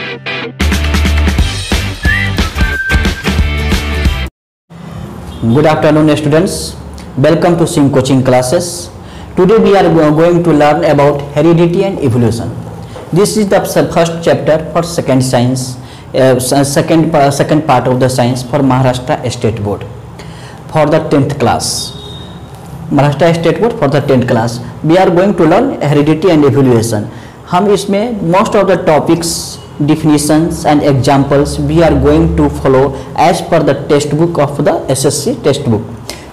Good afternoon students, welcome to Sync coaching classes. Today we are going to learn about heredity and evolution. This is the first chapter for second science, second part of the science for Maharashtra State Board for the 10th class. Maharashtra State Board for the 10th class. We are going to learn heredity and evolution. हम इसमें most of the topics, definitions and examples we are going to follow as per the textbook of the SSC textbook,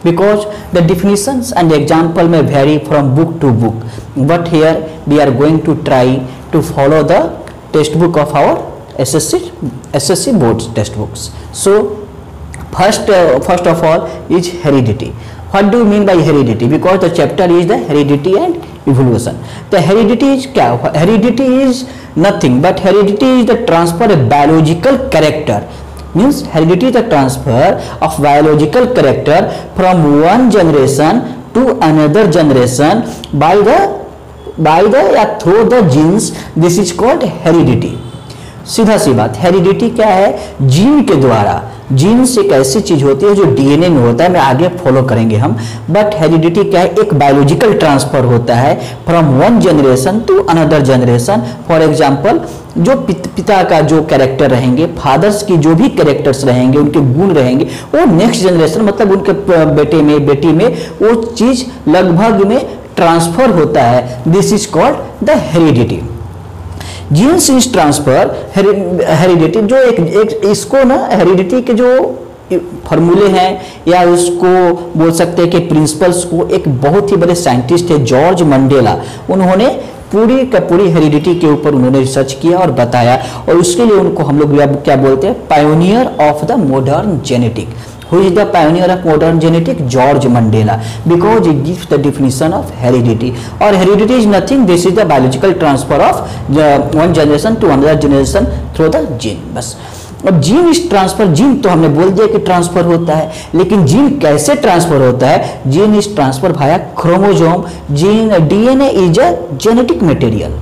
because the definitions and example may vary from book to book, but here we are going to try to follow the textbook of our SSC board's textbooks. So first of all is heredity. What do you mean by heredity? Because the chapter is the heredity and evolution. The heredity is क्या? Heredity is nothing but heredity is the transfer of biological character. Means heredity is the transfer of biological character from one generation to another generation by the through the genes. This is called heredity. सीधा सी बात, heredity क्या है? Gene के द्वारा. Jeans एक ऐसी चीज होती है जो डीएनए में होता है, मैं आगे फॉलो करेंगे हम. बट हेरिडिटी क्या है? एक बायोलॉजिकल ट्रांसफर होता है from one generation to another generation. For example, जो पिता का जो कैरेक्टर रहेंगे, फादर्स की जो भी कैरेक्टर्स रहेंगे, उनके गुण रहेंगे, वो नेक्स्ट जनरेशन मतलब उनके बेटे में, बेटी में वो चीज लगभग में ट्रांसफर होता है. This is called the heredity. Genes is transfer. Heredity जो एक इसको ना, हेरिडिटी के जो फॉर्मूले हैं या उसको बोल सकते हैं कि प्रिंसिपल्स को एक बहुत ही बड़े साइंटिस्ट है जॉर्ज मंडेला, उन्होंने पूरी का पूरी हेरिडिटी के ऊपर उन्होंने रिसर्च किया और बताया, और उसके लिए उनको हम लोग क्या बोलते हैं? Pioneer of the modern genetic. Who is the pioneer of modern genetic? George Mandela, because it gives the definition of heredity. Or heredity is nothing. This is the biological transfer of one generation to another generation through the gene. बस. अब gene इस transfer, gene तो हमने बोल दिया कि transfer होता है, लेकिन जीन कैसे ट्रांसफर होता है? Gene is transfer Bhaya chromosome. Gene DNA is a genetic material.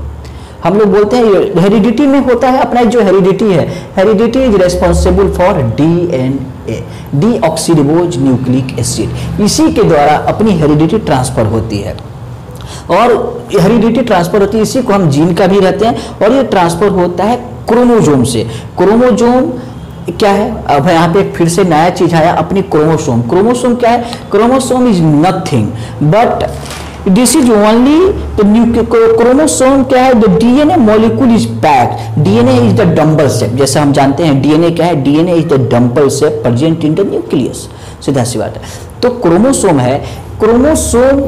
हम लोग बोलते हैं हेरिडिटी में होता है अपना जो हेरिडिटी है, heredity is responsible for DNA, deoxyribose nucleic acid. इसी के द्वारा अपनी हेरिडिटी ट्रांसफर होती है, और हेरिडिटी ट्रांसफर होती है, इसी को हम जीन का भी रहते हैं, और ये ट्रांसफर होता है क्रोमोजोम से. क्रोमोजोम क्या है? अब यहाँ पे फिर से नया चीज आया, अपनी क्रोमोसोम. क्रोमोसोम क्या है? Chromosome is nothing but this is only the chromosome. क्या है? The DNA molecule is packed. DNA is the dumbbell shape. जैसे हम जानते हैं डीएनए क्या है? DNA is the dumbbell shape present in the nucleus. सीधा सी बात है. तो क्रोमोसोम है, क्रोमोसोम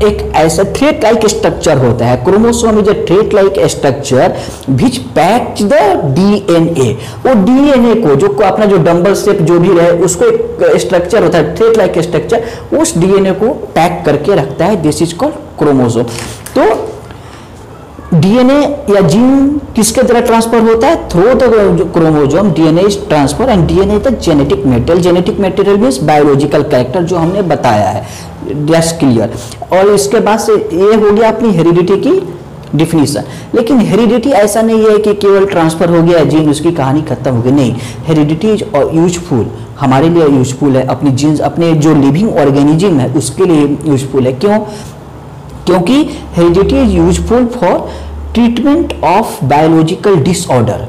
एक ऐसा थ्रेड लाइक स्ट्रक्चर होता है. Chromosome is a thread like structure which packed the DNA. वो डीएनए को जो अपना जो डंबल शेप जो भी रहे उसको एक स्ट्रक्चर होता है, थ्रेड लाइक स्ट्रक्चर, उस डीएनए को पैक करके रखता है. This is called chromosome. तो डीएनए या जीन किसके द्वारा ट्रांसफर होता है? Through the chromosome. DNA is transfer and DNA is the genetic material. Genetic material means biological character जो हमने बताया है. That's clear. और इसके बाद से ये हो गया अपनी हेरिडिटी की डिफिनीशन. लेकिन हेरिडिटी ऐसा नहीं है कि केवल ट्रांसफर हो गया जीन, उसकी कहानी खत्म हो गई. नहीं, हेरिडिटी इज यूजफुल, हमारे लिए यूजफुल है. अपनी जीन्स, अपने जो लिविंग ऑर्गेनिज्म है उसके लिए यूजफुल है. क्यों? क्योंकि heredity is useful for treatment of biological disorder.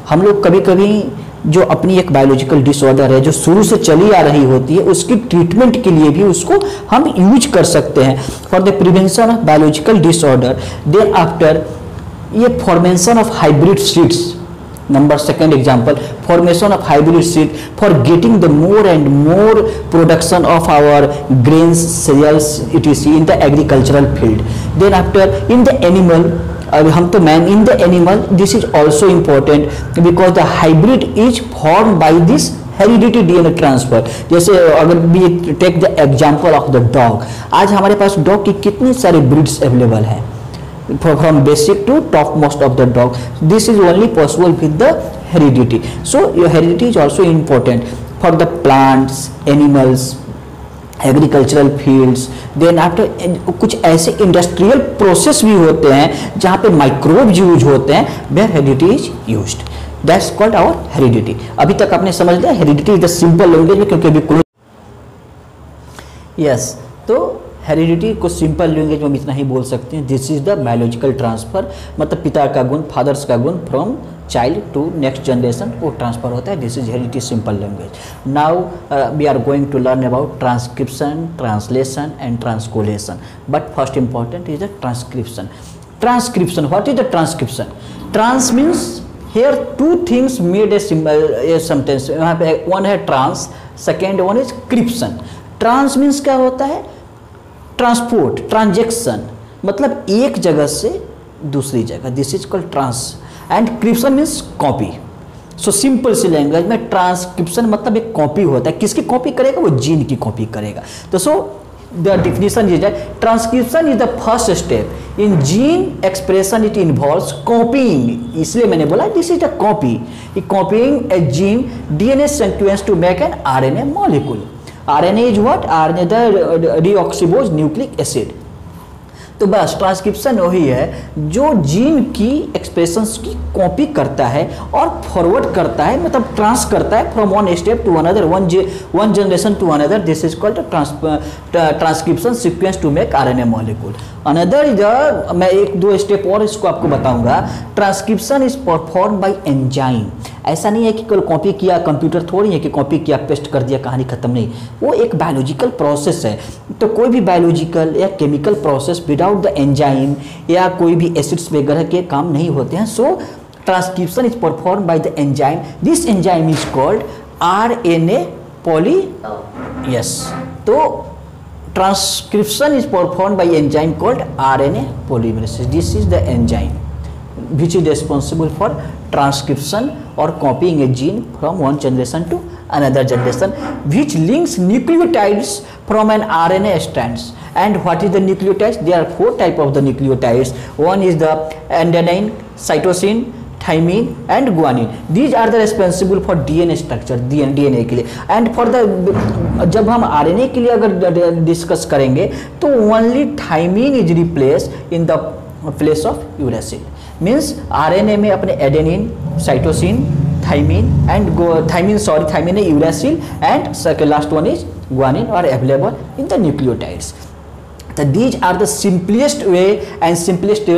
हम लोग कभी कभी जो अपनी एक बायोलॉजिकल डिसऑर्डर है जो शुरू से चली आ रही होती है, उसकी ट्रीटमेंट के लिए भी उसको हम यूज कर सकते हैं for the prevention of biological disorder. Then after ये formation of hybrid seeds. Number second example, formation of hybrid seed for getting the more and more production of our grains, cereals etc in the agricultural field. Then after in the animal, अब हम तो man, in the animal this is also important because the hybrid is form by this heredity DNA transfer. जैसे अगर we take the example of the dog, आज हमारे पास dog की कितनी सारी ब्रीड्स अवेलेबल हैं, from basic to topmost of the dog. This is only possible with the heredity. So your heredity is also important for the plants, animals, agricultural fields. Then after कुछ ऐसे industrial process भी होते हैं जहाँ पे microbes use होते हैं, where heredity is used. That's called our heredity. अभी तक आपने समझ लिया heredity is the simple language में, क्योंकि अभी क्लोज यस तो हेरिडिटी को सिंपल लैंग्वेज में इतना ही बोल सकते हैं, this is the biological transfer, मतलब पिता का गुण, फादर्स का गुण from child to next generation वो ट्रांसफर होता है। This is heredity simple language. Now we are going to learn about transcription, translation and translocation, but first important is the transcription. Transcription, what is the transcription? Trans means here two things made a sentence, यहाँ पे one है trans, second one is cription. Trans means क्या होता है? Transport, transaction, मतलब एक जगह से दूसरी जगह, this is called trans. And cription means copy. So simple सी लैंग्वेज में ट्रांसक्रिप्शन मतलब एक कॉपी होता है, किसकी कॉपी करेगा? वो जीन की कॉपी करेगा। तो so the definition is that transcription is the first step in gene expression, it involves copying, इसलिए मैंने बोला this is a copy, copying a gene DNA sequence to make an RNA molecule. RNA is what? RNA the deoxyribose nucleic acid. तो बस transcription वही है जो gene की expressions की कॉपी करता है और फॉरवर्ड करता है, मतलब ट्रांस करता है from one step to another, one generation to another. This is called transcription sequence to make RNA molecule. Another is मैं एक दो स्टेप और इसको आपको बताऊंगा। Transcription is perform by enzyme. ऐसा नहीं है कि केवल कॉपी किया, कंप्यूटर थोड़ी है कि कॉपी किया पेस्ट कर दिया कहानी खत्म, नहीं, वो एक बायोलॉजिकल प्रोसेस है। तो कोई भी बायोलॉजिकल या chemical process without the enzyme या कोई भी एसिड्स वगैरह के काम नहीं होते हैं। So transcription is perform by the enzyme, this enzyme is called RNA poly yes. तो transcription is perform by enzyme called RNA polymerase, this is the enzyme which is responsible for transcription or copying a gene from one generation to another generation, which links nucleotides from an RNA strands. And what is the nucleotides? There are four types of the nucleotides. One is the adenine, cytosine, thymine and guanine. These are the responsible for DNA structure, DNA के लिए। And for the जब हम RNA के लिए अगर discuss करेंगे तो only thymine is replaced in the place of uracil। Means RNA में अपने adenine, cytosine, thymine and thymine है uracil and last one is guanine are available in the nucleotides. So these are the simplest way and simplest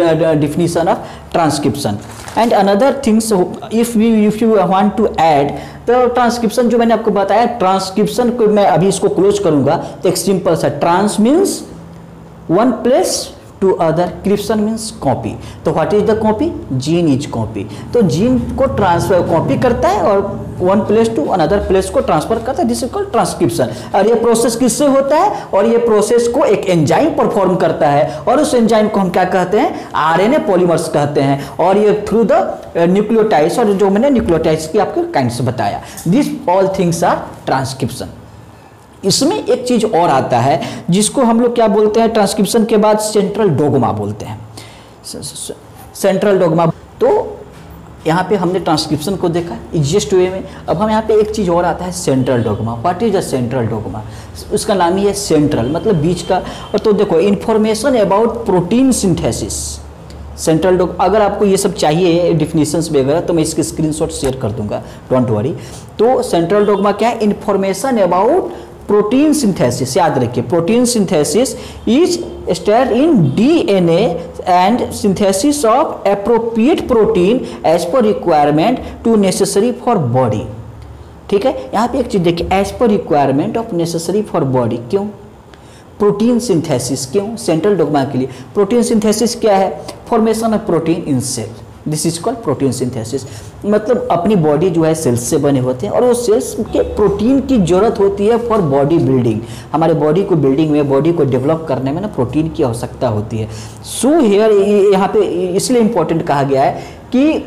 definition of transcription. And another things, if you want to add तो transcription जो मैंने आपको बताया, transcription को मैं अभी इसको close करूंगा तो एक सिंपल सा trans means one place to other, cription means copy. तो what is the copy? Gene is copy. तो जीन को ट्रांसफर कॉपी करता है और one place to another place को ट्रांसफर करता है, दिस इज कॉल्ड ट्रांसक्रिप्शन। और ये प्रोसेस किससे होता है? और ये प्रोसेस को एक एंजाइम परफॉर्म करता है और उस एंजाइम को हम क्या कहते हैं? आरएनए पॉलीमर्स कहते हैं। और ये थ्रू द न्यूक्लियोटाइड्स, और जो मैंने न्यूक्लियोटाइड्स की आपको काइंड्स बताया, this all things are transcription. इसमें एक चीज और आता है जिसको हम लोग क्या बोलते हैं? ट्रांसक्रिप्शन के बाद सेंट्रल डोग्मा बोलते हैं, सेंट्रल डोग्मा। तो यहाँ पे हमने ट्रांसक्रिप्शन को देखा इजिएस्ट वे में। अब हम यहाँ पे एक चीज और आता है central dogma. What is the central dogma? उसका नाम ही है सेंट्रल, मतलब बीच का। और तो देखो information about protein synthesis, central dogma. अगर आपको ये सब चाहिए डिफिनीशंस वगैरह तो मैं इसके स्क्रीनशॉट शेयर कर दूंगा, डोंट वरी। तो सेंट्रल डोग्मा क्या है? Information about protein synthesis. याद रखिए, protein synthesis is stored in DNA and synthesis of appropriate protein as per requirement to necessary for body. ठीक है, यहाँ पे एक चीज देखिए, as per requirement of necessary for body. क्यों? प्रोटीन सिंथेसिस क्यों? सेंट्रल डोग्मा के लिए। प्रोटीन सिंथेसिस क्या है? Formation of protein in cell, this is called protein synthesis. मतलब अपनी बॉडी जो है सेल्स से बने होते हैं और वो सेल्स के प्रोटीन की जरूरत होती है फॉर बॉडी बिल्डिंग। हमारे बॉडी को बिल्डिंग में, बॉडी को डेवलप करने में ना प्रोटीन की आवश्यकता होती है। सो हियर यहाँ पे इसलिए इंपॉर्टेंट कहा गया है कि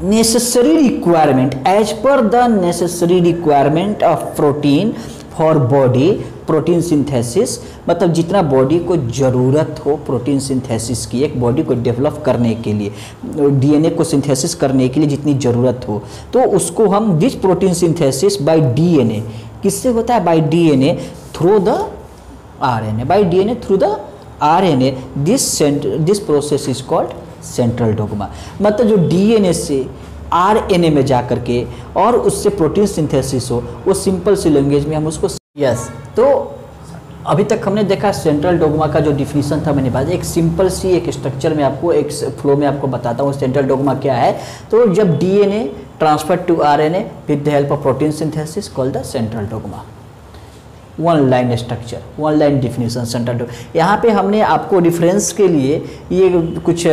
necessary requirement, as per the necessary requirement of protein for body, protein synthesis, मतलब जितना बॉडी को ज़रूरत हो प्रोटीन सिंथेसिस की, एक बॉडी को डेवलप करने के लिए, डीएनए को सिंथेसिस करने के लिए जितनी ज़रूरत हो, तो उसको हम this protein synthesis by DNA, किससे होता है? Bye DNA through the RNA, bye DNA through the RNA, this process is called central dogma. मतलब जो डीएनए से आरएनए में जा करके और उससे प्रोटीन सिंथेसिस हो, वो सिंपल सी लैंग्वेज में हम उसको यस। तो अभी तक हमने देखा सेंट्रल डोग्मा का जो डिफिनीशन था मैंने बताया, एक सिंपल सी एक स्ट्रक्चर में आपको एक फ्लो में आपको बताता हूँ सेंट्रल डोग्मा क्या है। तो जब DNA transfer to RNA with the help of protein synthesis called the central dogma. One line structure, one line definition central dogma. यहाँ पे हमने आपको रेफरेंस के लिए ये कुछ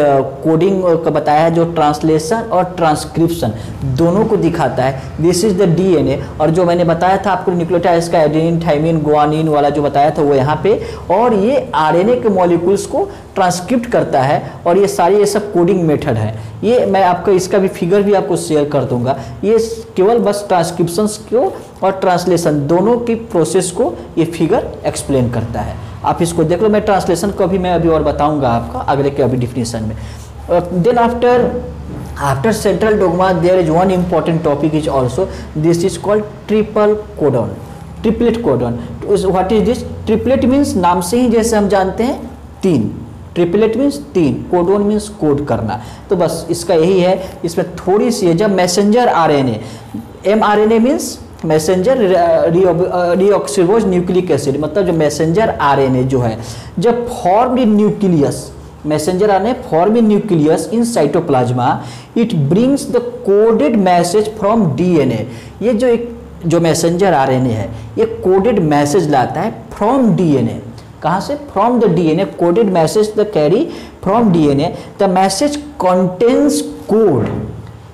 कोडिंग का बताया है जो ट्रांसलेशन और ट्रांसक्रिप्शन दोनों को दिखाता है। दिस इज द डीएनए, और जो मैंने बताया था आपको न्यूक्लियोटाइड्स का एडेनिन थाइमिन गुआनिन वाला जो बताया था वो यहाँ पे, और ये आरएनए के मॉलिक्यूल्स को ट्रांसक्रिप्ट करता है, और ये सारी ये सब कोडिंग मेथड है। ये मैं आपको इसका भी फिगर भी आपको शेयर कर दूंगा। ये केवल बस ट्रांसक्रिप्शंस को और ट्रांसलेशन दोनों की प्रोसेस को ये फिगर एक्सप्लेन करता है। आप इसको देख लो, मैं ट्रांसलेशन को भी मैं अभी और बताऊंगा आपका अगले के अभी डिफिनीशन में। Then after central dogma there is one important topic is also, this is called triple codon, triplet codon. What is this? Triplet means नाम से ही जैसे हम जानते हैं तीन, ट्रिपलेट मीन्स तीन, कोडोन मीन्स कोड करना। तो बस इसका यही है, इसमें थोड़ी सी है। जब messenger RNA, mRNA means messenger deoxyribose nucleic acid, मतलब जो मैसेंजर आरएनए जो है जब form in nucleus, messenger RNA form in nucleus in cytoplasm, it brings the coded message from DNA. ये जो मैसेंजर आरएनए है ये कोडेड मैसेज लाता है फ्रॉम डीएनए। कहाँ से? From the DNA, coded message the carry from DNA. The message contains code,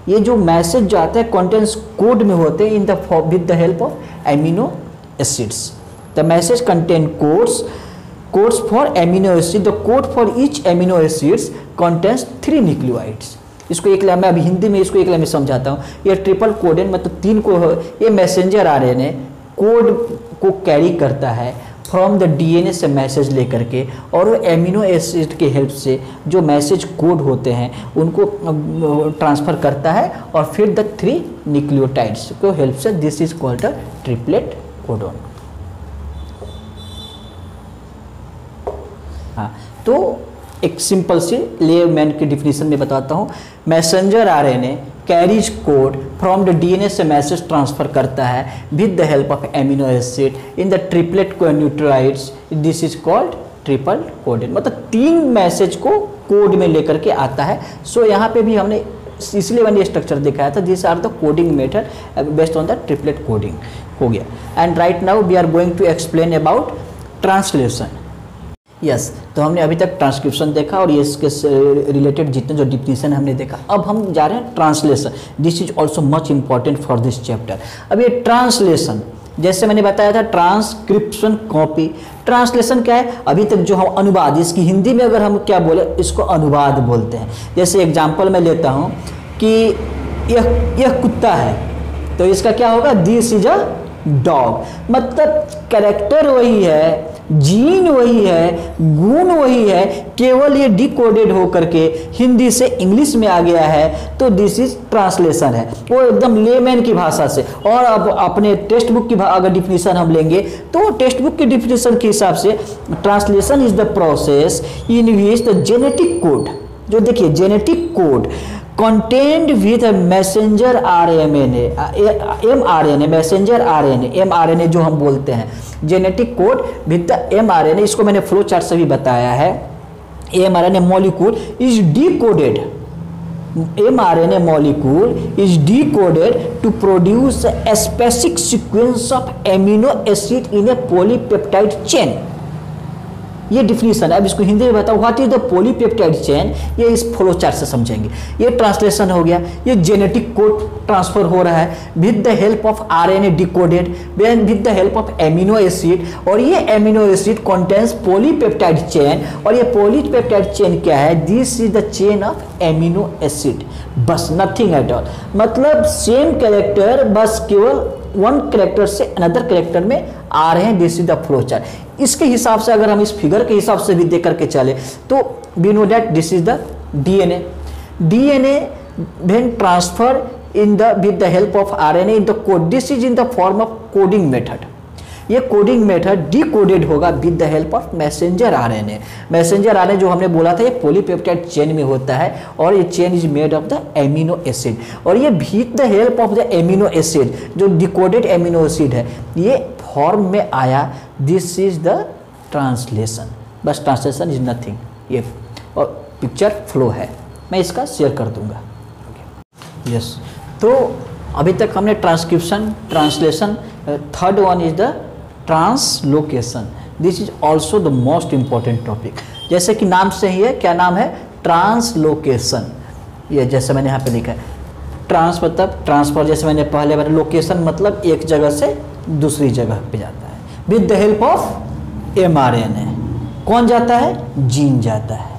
ये जो मैसेज जो आता है कंटेन्स कोड में होते हैं in the with the help of amino acids. The message contain codes for amino acid, the code for each amino acids contains 3 nucleotides. इसको एक लाइन में अभी हिंदी में इसको एक लाइन में समझाता हूँ। ये ट्रिपल कोडेन मतलब 3 को, ये मैसेंजर आरएनए कोड को कैरी करता है फ्रॉम द डीएनए से मैसेज लेकर के, और वो एमिनो एसिड के हेल्प से जो मैसेज कोड होते हैं उनको ट्रांसफ़र करता है, और फिर द 3 न्यूक्लियोटाइड्स को हेल्प से this is called a triplet codon. हाँ, तो एक सिंपल सी लेमैन की डिफिनीशन में बताता हूँ। Messenger RNA carries code from the DNA से मैसेज ट्रांसफर करता है with the help of amino acid in the triplet nucleotides, this is called triple coded. मतलब 3 मैसेज को कोड में लेकर के आता है। सो यहाँ पे भी हमने इसलिए मैंने स्ट्रक्चर दिखाया था, this are the coding method based on the triplet coding हो गया। And right now we are going to explain about translation. Yes, तो हमने अभी तक ट्रांसक्रिप्शन देखा और ये इसके रिलेटेड जितने जो डिफिनीशन हमने देखा। अब हम जा रहे हैं translation. This is also much important for this chapter. अब ये ट्रांसलेशन, जैसे मैंने बताया था ट्रांसक्रिप्शन कॉपी, ट्रांसलेशन क्या है? अभी तक जो हम अनुवाद, इसकी हिंदी में अगर हम क्या बोले, इसको अनुवाद बोलते हैं। जैसे एग्जाम्पल मैं लेता हूँ कि यह कुत्ता है, तो इसका क्या होगा? This is a dog. मतलब कैरेक्टर वही है, जीन वही है, गुण वही है, केवल ये डिकोडेड होकर के हिंदी से इंग्लिश में आ गया है, तो दिस इज ट्रांसलेशन है, वो एकदम लेमैन की भाषा से। और अब अपने टेक्स्ट बुक की अगर डिफिनीशन हम लेंगे तो टेक्स्ट बुक की डिफिनीशन के हिसाब से translation is the process in which the genetic code, जो देखिए genetic code contained with a messenger RNA, mRNA, messenger RNA, mRNA जो हम बोलते हैं, genetic code with the mRNA, इसको मैंने फ्लो चार्ट से भी बताया है। mRNA molecule is decoded, mRNA molecule is decoded to produce a specific sequence of amino acid in a polypeptide chain। ये डिफिनीशन है। अब इसको हिंदी में बताओ, what is the polypeptide chain, ये इस फ्लो चार्ट से समझेंगे। ये ट्रांसलेशन हो गया, ये जेनेटिक कोड ट्रांसफर हो रहा है with the help of RNA decoded with the help of amino acid, और ये amino acid contains polypeptide chain, और ये पॉलीपेप्टाइड चेन क्या है? This is the chain of amino acid, बस नथिंग एट ऑल। मतलब सेम कैरेक्टर, बस केवल वन कैरेक्टर से अनदर कैरेक्टर में आ रहे हैं। This is the flow chart. इसके हिसाब से अगर हम इस फिगर के हिसाब से भी देख करके चले तो we know that this is the DNA. DNA then transfer in the with the help of RNA in the code. This is in the form of coding method. ये कोडिंग मेथड डिकोडेड होगा with the help of messenger RNA. Messenger RNA जो हमने बोला था ये polypeptide chain में होता है और ये chain is made of the amino acid, और ये with the help of the amino acid जो डिकोडेड एमिनो एसिड है ये फॉर्म में आया। दिस इज द ट्रांसलेशन, बस ट्रांसलेशन इज नथिंग, ये और पिक्चर फ्लो है, मैं इसका शेयर कर दूंगा। यस, तो अभी तक हमने transcription, translation, third one is the translocation. This is also the most important topic. जैसे कि नाम से ही है, क्या नाम है, ट्रांसलोकेशन। ये जैसे मैंने यहाँ पे लिखा है, ट्रांस मतलब ट्रांसफर, जैसे मैंने पहले बताया, लोकेशन मतलब एक जगह से दूसरी जगह पे जाता है with the help of mRNA। कौन जाता है, जीन जाता है।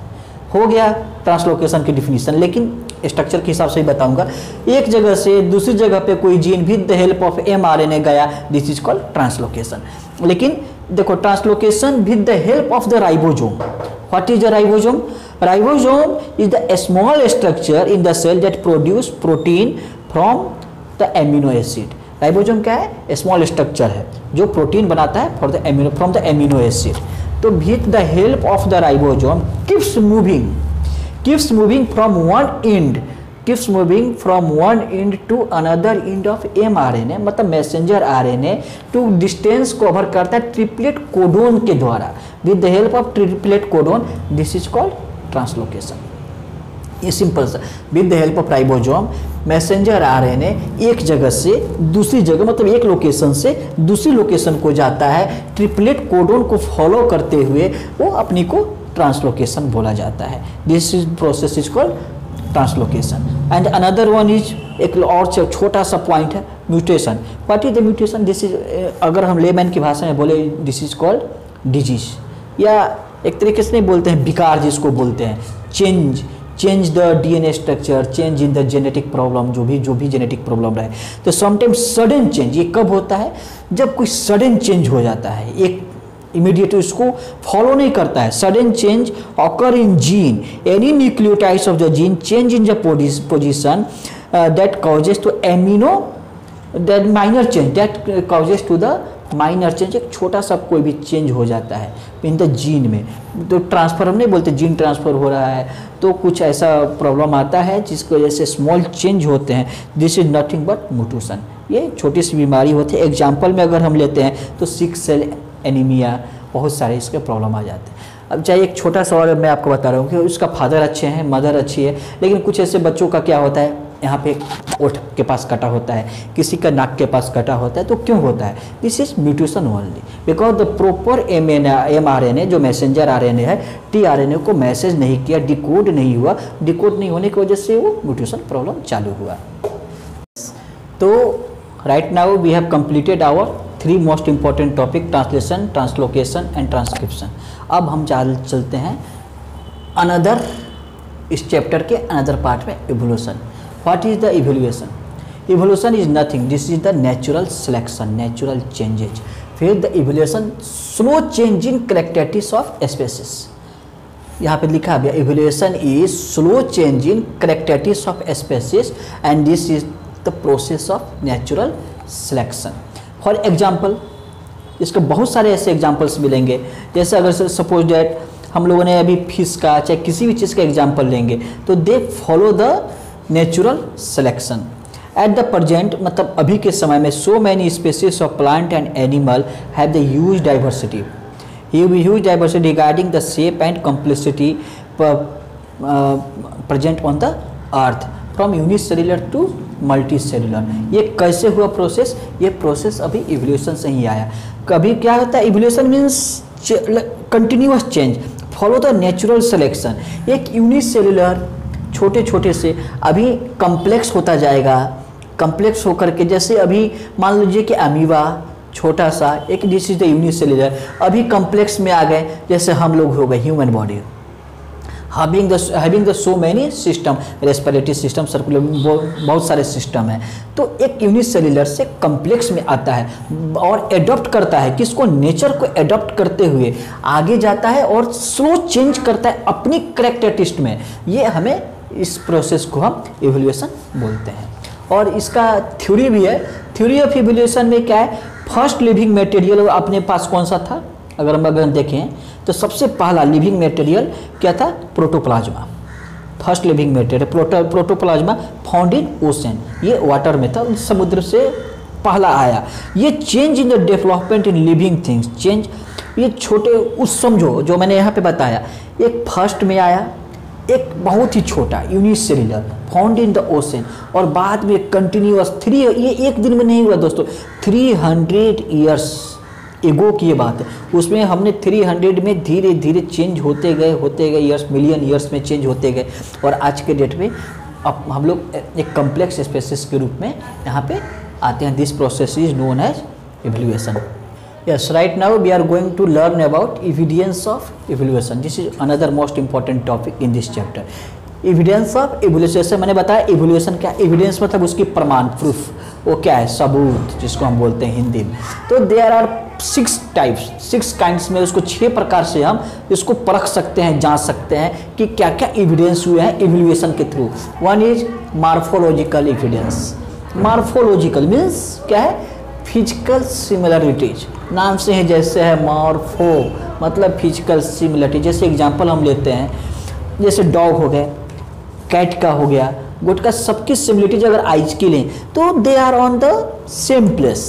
हो गया ट्रांसलोकेशन की डिफिनीशन, लेकिन स्ट्रक्चर के हिसाब से ही बताऊंगा। एक जगह से दूसरी जगह पे कोई gene with the help of mRNA गया, दिस इज कॉल्ड ट्रांसलोकेशन। लेकिन देखो, translocation with the help of the ribosome. What is the ribosome? Ribosome is the small structure in the cell that produce protein from the amino acid. Ribosome क्या है, small structure है जो protein बनाता है from the amino acid. तो with the help of the ribosome keeps moving from one end to another end of mRNA, मतलब messenger RNA to distance cover करता है ट्रिपलेट कोडोन के द्वारा। With the help of triplet codon, this is called translocation. ये simple सा, with the help of ribosome messenger RNA एक जगह से दूसरी जगह, मतलब एक लोकेशन से दूसरी लोकेशन को जाता है, ट्रिपलेट कोडोन को फॉलो करते हुए वो अपनी को ट्रांसलोकेशन बोला जाता है। This is process is called translocation. And another one is, एक और छोटा सा पॉइंट है, mutation. What is the mutation? This is, अगर हम लेमैन की भाषा में बोले, दिस इज कॉल्ड डिजीज, या एक तरीके से नहीं बोलते हैं, विकार जिसको बोलते हैं, change the DNA structure, change in the genetic problem, जो भी जेनेटिक प्रॉब्लम रहे। तो समटाइम्स सडन चेंज, ये कब होता है, जब कोई सडन चेंज हो जाता है, एक इमीडिएट उसको फॉलो नहीं करता है। Sudden change occur in gene, any nucleotides of the gene change in the position that causes to amino, that minor change that causes to the minor change, एक छोटा सा कोई भी चेंज हो जाता है इन द जीन में। तो ट्रांसफर हम नहीं बोलते, जीन ट्रांसफर हो रहा है, तो कुछ ऐसा प्रॉब्लम आता है जिसकी वजह से स्मॉल चेंज होते हैं। This is nothing but mutation. ये छोटी सी बीमारी होती है। एग्जाम्पल में अगर हम लेते हैं तो सिक्स सेल एनीमिया, बहुत सारे इसके प्रॉब्लम आ जाते हैं। अब चाहे एक छोटा सा और मैं आपको बता रहा हूँ कि उसका फादर अच्छे हैं, मदर अच्छी है, लेकिन कुछ ऐसे बच्चों का क्या होता है, यहाँ पे ओठ के पास कटा होता है, किसी का नाक के पास कटा होता है। तो क्यों होता है? This is mutation only because the proper mRNA जो मैसेंजर आरएनए है, टीआरएनए को मैसेज नहीं किया, डिकोड नहीं हुआ। डिकोड नहीं होने की वजह से वो म्यूटेशन प्रॉब्लम चालू हुआ। तो right now we have completed our 3 most important topic, translation, translocation and transcription. अब हम चलते हैं अनदर, इस चैप्टर के अनदर पार्ट में, evolution. What is the evolution? Evolution is nothing, this is the natural selection, natural changes. फिर the evolution, slow change in characteristics of species. यहाँ पे लिखा है evolution is slow change in characteristics of species and this is the process of natural selection. For example, इसके बहुत सारे ऐसे examples मिलेंगे। जैसे अगर सपोज डैट हम लोगों ने अभी फिश का चाहे किसी भी चीज़ का एग्जाम्पल लेंगे, तो they follow the natural selection. At the present, मतलब अभी के समय में, so many species of plant and animal have the huge diversity regarding the shape and complexity present on the earth from unicellular to multicellular. ये कैसे हुआ process? ये process अभी इवोल्यूशन से ही आया। कभी क्या होता है, evolution means continuous change, follow the natural selection. एक यूनिसेलुलर छोटे छोटे से अभी कम्प्लेक्स होता जाएगा, कम्प्लेक्स होकर के, जैसे अभी मान लीजिए कि अमीबा छोटा सा, एक दिस इज द यूनिसेलुलर, अभी कम्प्लेक्स में आ गए, जैसे हम लोग हो गए human body, having the so many system, respiratory system, circular, बहुत सारे सिस्टम हैं। तो एक यूनिसेल्युलर से कम्प्लेक्स में आता है और एडॉप्ट करता है, किसको? नेचर को एडॉप्ट करते हुए आगे जाता है और स्लो चेंज करता है अपनी कैरेक्टरिस्टिक्स में। ये हमें, इस प्रोसेस को हम इवोल्यूशन बोलते हैं। और इसका थ्योरी भी है। थ्योरी ऑफ इवोल्यूशन में क्या है? फर्स्ट लिविंग मटेरियल अपने पास कौन सा था? अगर हम देखें तो सबसे पहला लिविंग मटेरियल क्या था? Protoplasm. First living material protoplasm found in ocean, ये वाटर में था, समुद्र से पहला आया। ये change in the development in living things, change ये छोटे उस समझो जो मैंने यहाँ पे बताया, एक फर्स्ट में आया, एक बहुत ही छोटा unicellular found in the ocean, और बाद में कंटिन्यूअस ये एक दिन में नहीं हुआ दोस्तों, 300 ईयर्स एगो की ये बात है। उसमें हमने 300 में धीरे धीरे चेंज होते गए ईयर्स, मिलियन ईयर्स में चेंज होते गए, और आज के डेट में अब हम लोग एक कॉम्प्लेक्स स्पेसिस के रूप में यहाँ पे आते हैं। This process is known as evolution. Yes, right now we are going to learn about evidence of evolution. This is another most important topic in this chapter. Evidence of evolution से मैंने बताया evolution क्या, evidence मतलब उसकी प्रमाण, proof, वो क्या है? सबूत, जिसको हम बोलते हैं हिंदी में। तो there are 6 types, 6 kinds में, उसको 6 प्रकार से हम इसको परख सकते हैं, जांच सकते हैं कि क्या क्या evidence हुए हैं evolution के through. One is morphological evidence. Morphological means क्या है? फिजिकल सिमिलरिटीज, नाम से है जैसे है मॉर्फो मतलब फिजिकल सिमिलरिटी। जैसे एग्जांपल हम लेते हैं, जैसे डॉग हो गया, कैट का हो गया, गोट का, सबकी सिमिलरिटीज अगर आइज की लें तो they are on the same place,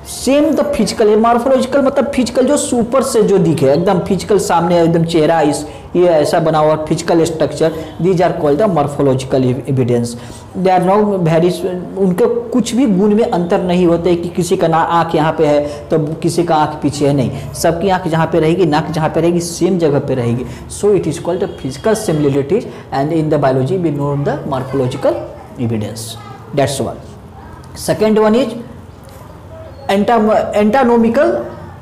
same the physical. Morphological मतलब फिजिकल जो सुपर से जो दिखे, एकदम फिजिकल सामने एकदम चेहरा इस ये ऐसा बना हुआ physical structure, these are called the morphological evidence. They are no varies, उनके कुछ भी गुण में अंतर नहीं होते कि किसी का ना आँख यहाँ पे है तो किसी का आँख पीछे है, नहीं, सबकी आँख जहाँ पे रहेगी, नाक जहाँ पे रहेगी, सेम जगह पे रहेगी। So it is called the physical similarities and in the biology we know the morphological evidence. That's one. Second one is anatomical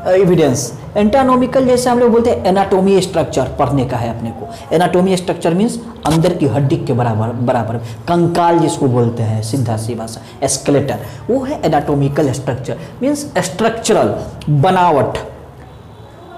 evidence. Anatomical जैसे हम लोग बोलते हैं एनाटोमी स्ट्रक्चर पढ़ने का है अपने को। एनाटोमी स्ट्रक्चर मीन्स अंदर की हड्डी के बराबर कंकाल जिसको बोलते हैं, सीधा सी भाषा स्केलेटन, वो है एनाटोमिकल स्ट्रक्चर। मीन्स स्ट्रक्चरल बनावट,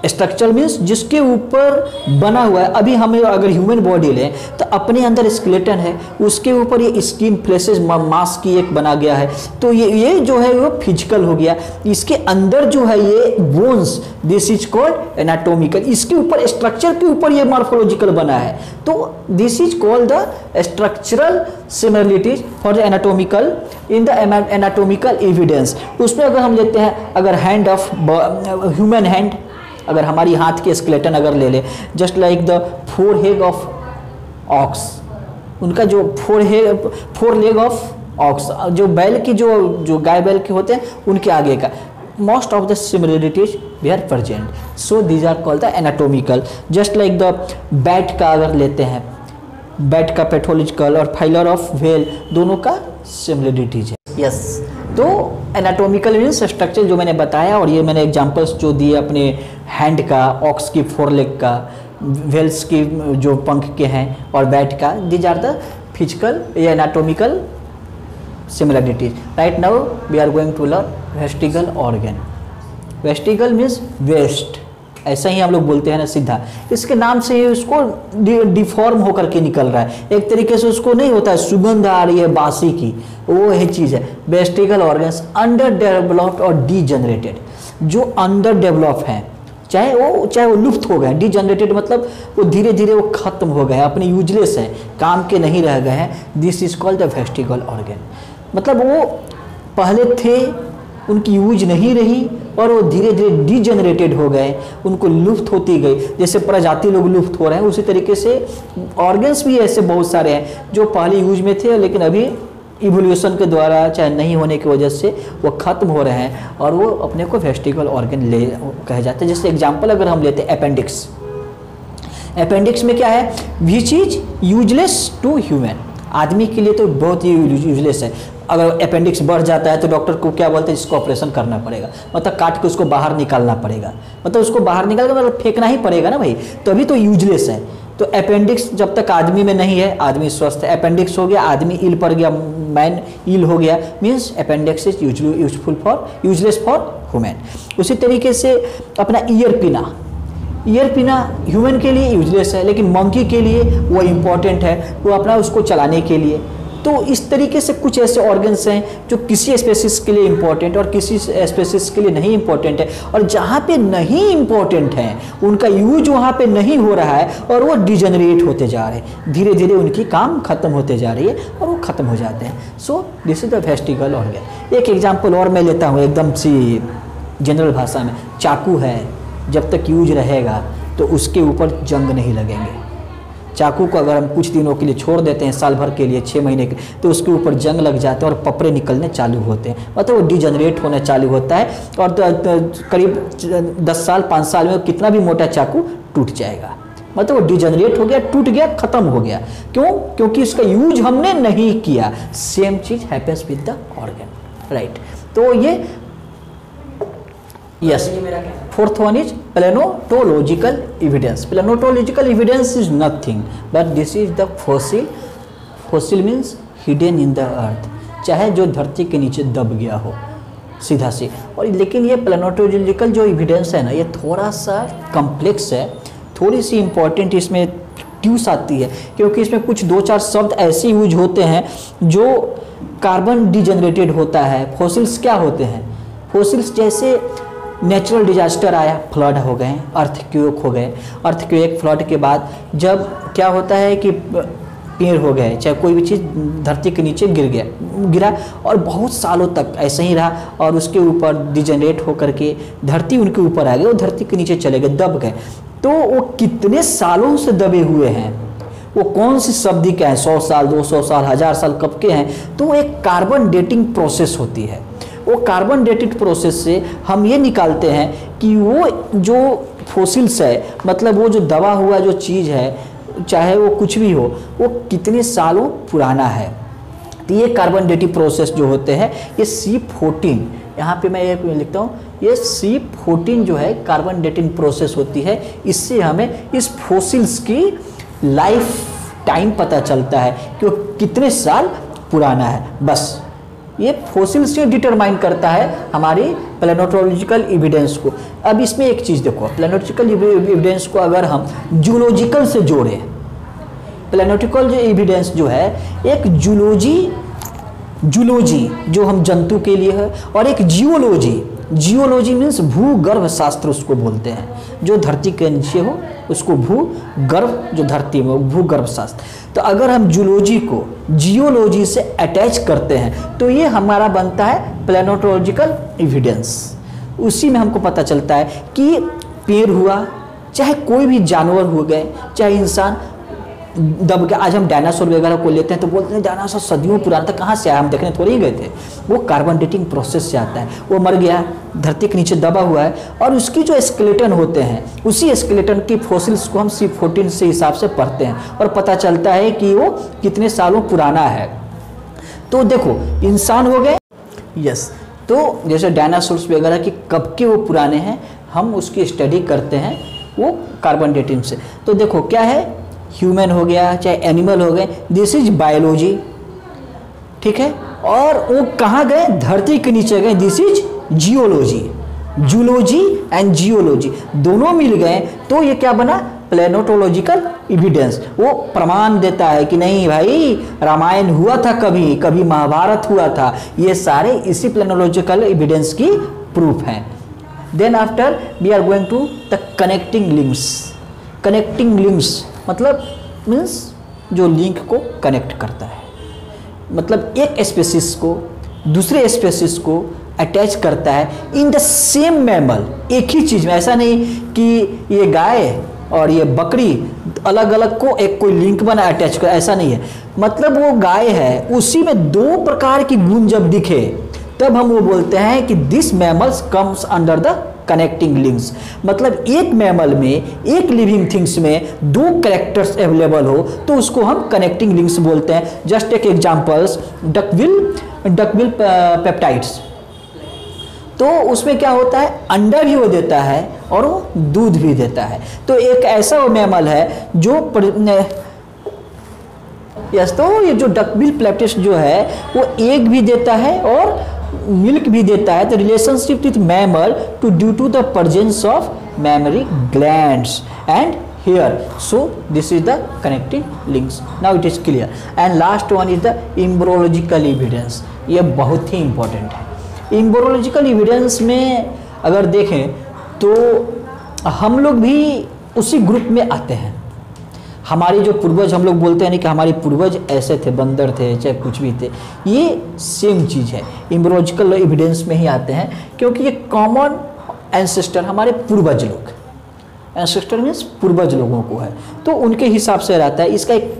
स्ट्रक्चर मीन्स जिसके ऊपर बना हुआ है। अभी हमें अगर ह्यूमन बॉडी लें तो अपने अंदर स्केलेटन है, उसके ऊपर ये स्किन फ्लेशेस मांस की एक बना गया है, तो ये जो है वो फिजिकल हो गया। इसके अंदर जो है ये bones, this is called anatomical. इसके ऊपर स्ट्रक्चर के ऊपर ये मॉर्फोलॉजिकल बना है, तो this is called the structural similarities for the anatomical in the anatomical evidence. उसमें अगर हम लेते हैं, अगर हैंड ऑफ ह्यूमन हैंड, अगर हमारी हाथ के स्केलेटन अगर ले ले, just like the forehead of aux, उनका जो फोर लेग ऑफ ऑक्स, जो बैल की जो गाय बैल के होते हैं उनके आगे का, most of the similarities we are present. So these are called the anatomical. Just like the bat का अगर लेते हैं, बैट का पैथोलॉजिकल और फाइलर ऑफ व्हेल दोनों का सिमिलरिटीज है। यस, तो एनाटोमिकल मीन्स स्ट्रक्चर जो मैंने बताया, और ये मैंने एग्जांपल्स जो दिए अपने हैंड का, ऑक्स की फोर लेग का, व्हेल्स की जो पंख के हैं, और बैट का, दीज आर द फिजिकल या anatomical similarities. Right now we are going to learn vestigial organ. Vestigial means waste, ऐसा ही हम लोग बोलते हैं ना सीधा, इसके नाम से ही उसको डिफॉर्म होकर के निकल रहा है, एक तरीके से उसको नहीं होता है सुगंध आ रही है बासी की, वो है चीज़ है। वेस्टिगल ऑर्गन्स अंडर डेवलप्ड और डीजनरेटेड, जो अंडर डेवलप हैं, चाहे वो लुप्त हो गए, डीजनरेटेड मतलब वो धीरे धीरे वो खत्म हो गए, अपने यूजलेस है, काम के नहीं रह गए हैं, this is called the vestigial organ. मतलब वो पहले थे, उनकी यूज नहीं रही, और वो धीरे धीरे डीजनरेटेड हो गए, उनको लुप्त होती गई। जैसे प्रजाति लोग लुप्त हो रहे हैं, उसी तरीके से ऑर्गन्स भी ऐसे बहुत सारे हैं जो पहले यूज में थे, लेकिन अभी इवोल्यूशन के द्वारा चाहे नहीं होने की वजह से वो खत्म हो रहे हैं, और वो अपने को वेस्टिगल ऑर्गन ले कहे जाते हैं। जैसे एग्जांपल अगर हम लेते हैं अपेंडिक्स, अपेंडिक्स में क्या है, which is useless to human, आदमी के लिए तो बहुत ही यूजलेस है। अगर अपेंडिक्स बढ़ जाता है तो डॉक्टर को क्या बोलते हैं, इसको ऑपरेशन करना पड़ेगा, मतलब काट के उसको बाहर निकालना पड़ेगा, मतलब उसको बाहर निकाल के मतलब फेंकना ही पड़ेगा ना भाई, तभी तो यूजलेस है। तो अपेंडिक्स जब तक आदमी में नहीं है, आदमी स्वस्थ है। अपेंडिक्स हो गया, आदमी इल पड़ गया, मैन इल हो गया, means appendix is useless for human. उसी तरीके से अपना ईयर पिना ह्यूमन के लिए यूजलेस है, लेकिन मंकी के लिए वो इम्पॉर्टेंट है, वो अपना उसको चलाने के लिए तो इस तरीके से कुछ ऐसे ऑर्गन्स हैं जो किसी स्पेसीज के लिए इंपॉर्टेंट और किसी स्पेसीज के लिए नहीं इंपॉर्टेंट है, और जहाँ पे नहीं इंपॉर्टेंट है उनका यूज वहाँ पे नहीं हो रहा है और वो डिजेनरेट होते जा रहे हैं, धीरे धीरे उनकी काम खत्म होते जा रही है और वो खत्म हो जाते हैं। So this is the vestigial organ. एक एग्जाम्पल और मैं लेता हूँ एकदम सी जनरल भाषा में। चाकू है, जब तक यूज रहेगा तो उसके ऊपर जंग नहीं लगेंगे। चाकू को अगर हम कुछ दिनों के लिए छोड़ देते हैं, साल भर के लिए, 6 महीने के, तो उसके ऊपर जंग लग जाते हैं और पपड़े निकलने चालू होते हैं, मतलब वो डिजेनरेट होना चालू होता है और करीब 10 साल 5 साल में कितना भी मोटा चाकू टूट जाएगा, मतलब वो डिजेनरेट हो गया, टूट गया, खत्म हो गया। क्यों? क्योंकि इसका यूज हमने नहीं किया। सेम चीज happens with the organ, right. तो ये yes, fourth one is paleontological evidence. Paleontological evidence is nothing but this is the fossil. Fossil means hidden in the earth, चाहे जो धरती के नीचे दब गया हो सीधा से। और लेकिन ये प्लेनोटोलॉजिकल जो एविडेंस है ना, ये थोड़ा सा कॉम्प्लेक्स है, थोड़ी सी इंपॉर्टेंट इसमें ट्यूस आती है, क्योंकि इसमें कुछ 2-4 शब्द ऐसे यूज होते हैं जो कार्बन डिजेनरेटेड होता है। फॉसिल्स क्या होते हैं? फॉसिल्स जैसे नेचुरल डिजास्टर आया, फ्लड हो गए, अर्थक्वेक हो गए, अर्थक्वेक फ्लड के बाद जब क्या होता है कि पेड़ हो गए, चाहे कोई भी चीज़ धरती के नीचे गिरा और बहुत सालों तक ऐसे ही रहा और उसके ऊपर डिजेनरेट होकर के धरती उनके ऊपर आ गई, वो धरती के नीचे चले गए, दब गए। तो वो कितने सालों से दबे हुए हैं, वो कौन सी सदी के हैं, 100 साल, 200 साल, 1000 साल कब के हैं, तो एक कार्बन डेटिंग प्रोसेस होती है। वो कार्बन डेटेड प्रोसेस से हम ये निकालते हैं कि वो जो फॉसिल्स है, मतलब वो जो दबा हुआ जो चीज़ है, चाहे वो कुछ भी हो, वो कितने सालों पुराना है। तो ये कार्बन डेटिंग प्रोसेस जो होते हैं, ये C14, यहाँ पे मैं ये लिखता हूँ, ये C14 जो है कार्बन डेटिंग प्रोसेस होती है। इससे हमें इस फॉसिल्स की लाइफ टाइम पता चलता है कि वो कितने साल पुराना है। बस ये फॉसिल से डिटरमाइन करता है हमारी प्लेनोटोलॉजिकल एविडेंस को। अब इसमें एक चीज़ देखो, प्लेनोटोलॉजिकल एविडेंस को अगर हम जूलॉजिकल से जोड़ें, प्लेनोटोलॉजिकल जो एविडेंस जो है, एक जूलॉजी जो हम जंतु के लिए है, और एक जियोलॉजी मीन्स भूगर्भ शास्त्र उसको बोलते हैं, जो धरती के नीचे हो उसको भूगर्भ, जो धरती में भूगर्भ शास्त्र। तो अगर हम जूलॉजी को जियोलॉजी से अटैच करते हैं तो ये हमारा बनता है प्लेनोटोलॉजिकल एविडेंस। उसी में हमको पता चलता है कि पेड़ हुआ, चाहे कोई भी जानवर हो गए, चाहे इंसान दब गया। आज हम डायनासोर वगैरह को लेते हैं तो बोलते हैं डायनासोर सदियों पुराना था, कहाँ से आया, हम देखने थोड़ी ही गए थे। वो कार्बन डेटिंग प्रोसेस से आता है, वो मर गया, धरती के नीचे दबा हुआ है, और उसकी जो स्केलेटन होते हैं, उसी स्केलेटन की फॉसिल्स को हम C14 से हिसाब से पढ़ते हैं और पता चलता है कि वो कितने सालों पुराना है। तो देखो, इंसान हो गए, यस, तो जैसे डायनासोर्स वगैरह की कब के वो पुराने हैं, हम उसकी स्टडी करते हैं वो कार्बन डेटिंग से। तो देखो क्या है, ह्यूमन हो गया, चाहे एनिमल हो गए, दिस इज बायोलॉजी, ठीक है। और वो कहाँ गए, धरती के नीचे गए, this is geology. Zoology and geology दोनों मिल गए तो ये क्या बना, प्लेनोटोलॉजिकल एविडेंस। वो प्रमाण देता है कि नहीं भाई, रामायण हुआ था, कभी कभी महाभारत हुआ था, ये सारे इसी प्लेनोलॉजिकल एविडेंस की प्रूफ हैं। Then after we are going to the connecting links. Connecting links मतलब मीन्स जो लिंक को कनेक्ट करता है, मतलब एक स्पेसिस को दूसरे स्पेसिस को अटैच करता है इन द सेम मैमल, एक ही चीज़ में। ऐसा नहीं कि ये गाय और ये बकरी अलग अलग को एक कोई लिंक बना अटैच कर, ऐसा नहीं है। मतलब वो गाय है, उसी में 2 प्रकार की गुण जब दिखे तब हम वो बोलते हैं कि this mammals comes under the connecting links. मतलब एक मैमल में, एक लिविंग थिंग्स में 2 कैरेक्टर्स अवेलेबल हो तो उसको हम कनेक्टिंग लिंक्स बोलते हैं। जस्ट एक एग्जांपल्स, डकविल पेप्टाइड्स। तो उसमें क्या होता है, अंडा भी वो देता है और वो दूध भी देता है। तो एक ऐसा वो मैमल है जो तो ये जो डकविल पेप्टाइड्स जो है वो एग भी देता है और मिल्क भी देता है। The relationship with mammal to due to the presence of mammary glands and here. So this is the connecting links. Now it is clear. And last one is the embryological evidence. ये बहुत ही important है. Embryological evidence में अगर देखें तो हम लोग भी उसी ग्रुप में आते हैं. हमारे जो पूर्वज, हम लोग बोलते हैं नहीं कि हमारे पूर्वज ऐसे थे, बंदर थे, चाहे कुछ भी थे, ये सेम चीज़ है. एम्ब्रियोलॉजिकल एविडेंस में ही आते हैं क्योंकि ये कॉमन एंसेस्टर हमारे पूर्वज लोग, एंसेस्टर मीन्स पूर्वज लोगों को है, तो उनके हिसाब से रहता है. इसका एक